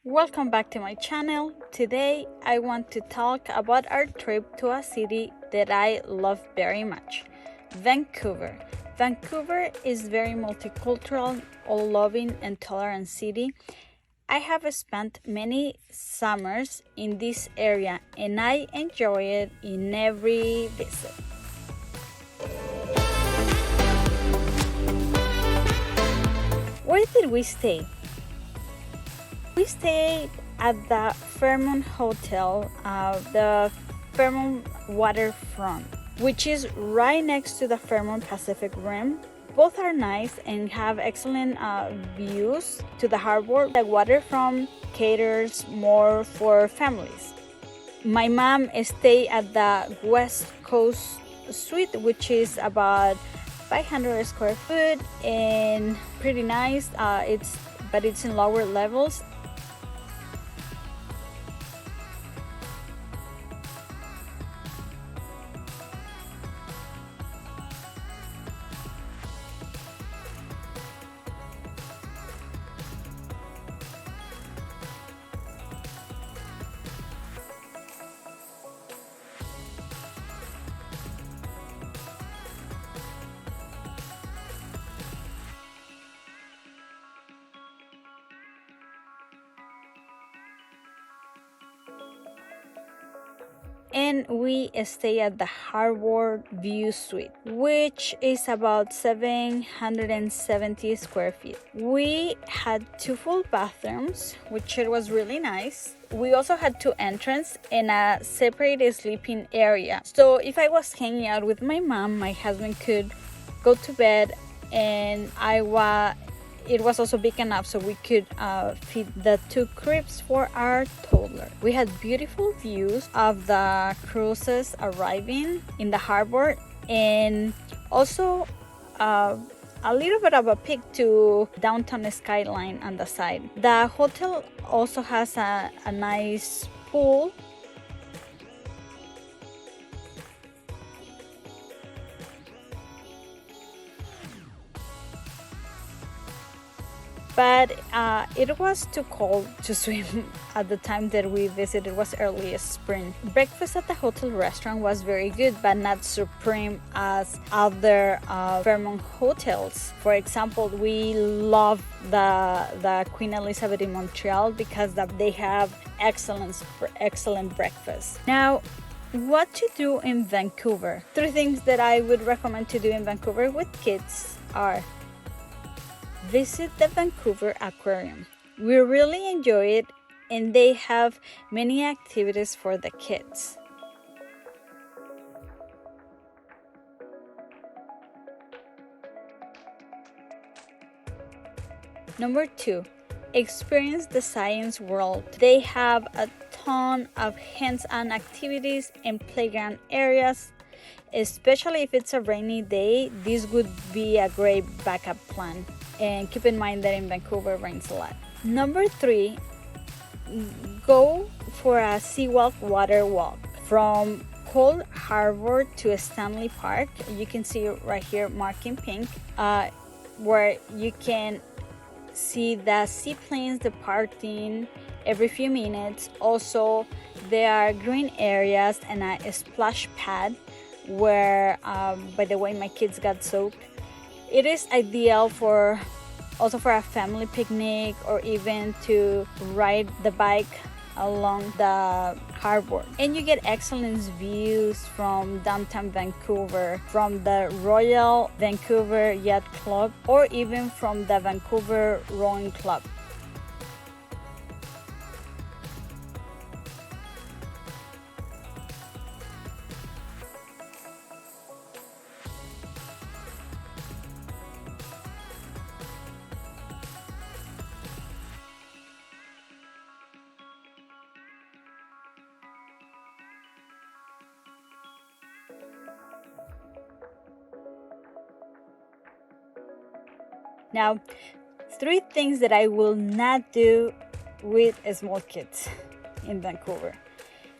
Welcome back to my channel. Today I want to talk about our trip to a city that I love very much, Vancouver. Vancouver is very multicultural, all-loving and tolerant city. I have spent many summers in this area and I enjoy it in every visit. Where did we stay? We stayed at the Fairmont Hotel, the Fairmont waterfront, which is right next to the Fairmont Pacific Rim. Both are nice and have excellent views to the harbor. The waterfront caters more for families. My mom stayed at the West Coast Suite, which is about 500 square foot and pretty nice. It's in lower levels. And we stay at the Harbor View Suite, which is about 770 square feet. We had 2 full bathrooms, which it was really nice. We also had 2 entrances and a separate sleeping area. So if I was hanging out with my mom, my husband could go to bed, and it was also big enough so we could fit the 2 cribs for our toddler. We had beautiful views of the cruises arriving in the harbor, and also a little bit of a peek to downtown skyline on the side. The hotel also has a nice pool. But it was too cold to swim at the time that we visited. It was early spring. Breakfast at the hotel restaurant was very good, but not supreme as other Fairmont hotels. For example, we love the Queen Elizabeth in Montreal because they have excellent breakfast. Now, what to do in Vancouver? 3 things that I would recommend to do in Vancouver with kids are: visit the Vancouver Aquarium. We really enjoy it, and they have many activities for the kids. Number 2, experience the science world. They have a ton of hands-on activities and playground areas. Especially if it's a rainy day, this would be a great backup plan. And keep in mind that in Vancouver rains a lot. Number 3, go for a Seawalk water walk from Cold Harbor to Stanley Park. You can see right here marked in pink, where you can see the seaplanes departing every few minutes. Also, there are green areas and a splash pad where, by the way, my kids got soaked. It is ideal for a family picnic, or even to ride the bike along the harbor. And you get excellent views from downtown Vancouver, from the Royal Vancouver Yacht Club, or even from the Vancouver Rowing Club. Now, 3 things that I will not do with small kids in Vancouver.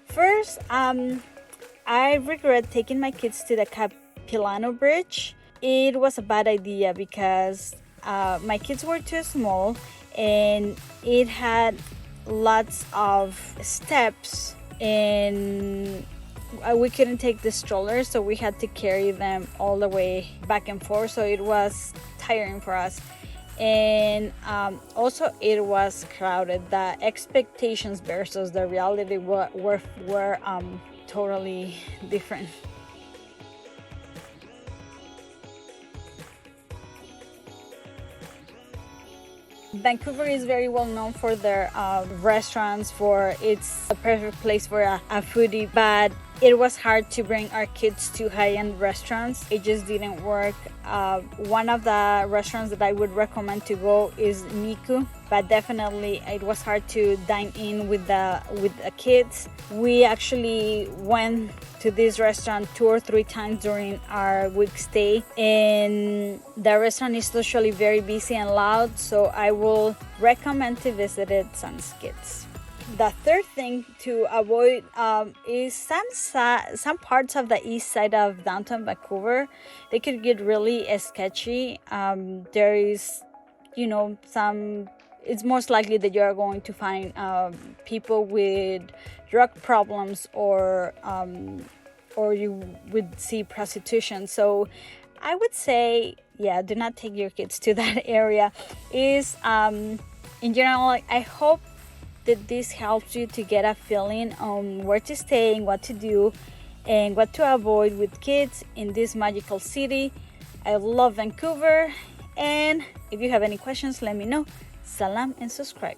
First, I regret taking my kids to the Capilano Bridge. It was a bad idea because my kids were too small, and it had lots of steps, and we couldn't take the strollers, so we had to carry them all the way back and forth, so it was tiring for us. And also it was crowded. The expectations versus the reality were totally different. Vancouver is very well known for their restaurants, for it's a perfect place for a foodie, but it was hard to bring our kids to high-end restaurants. It just didn't work. One of the restaurants that I would recommend to go is Miku, but definitely it was hard to dine in with the kids. We actually went to this restaurant 2 or 3 times during our week stay, and the restaurant is usually very busy and loud, so I will recommend to visit it sans kids. The third thing to avoid is some parts of the east side of downtown Vancouver. They could get really sketchy. There is, some. It's most likely that you are going to find people with drug problems, or you would see prostitution. So I would say, do not take your kids to that area. In general, I hope that this helps you to get a feeling on where to stay and what to do and what to avoid with kids in this magical city. I love Vancouver, and if you have any questions, let me know. Salam and subscribe.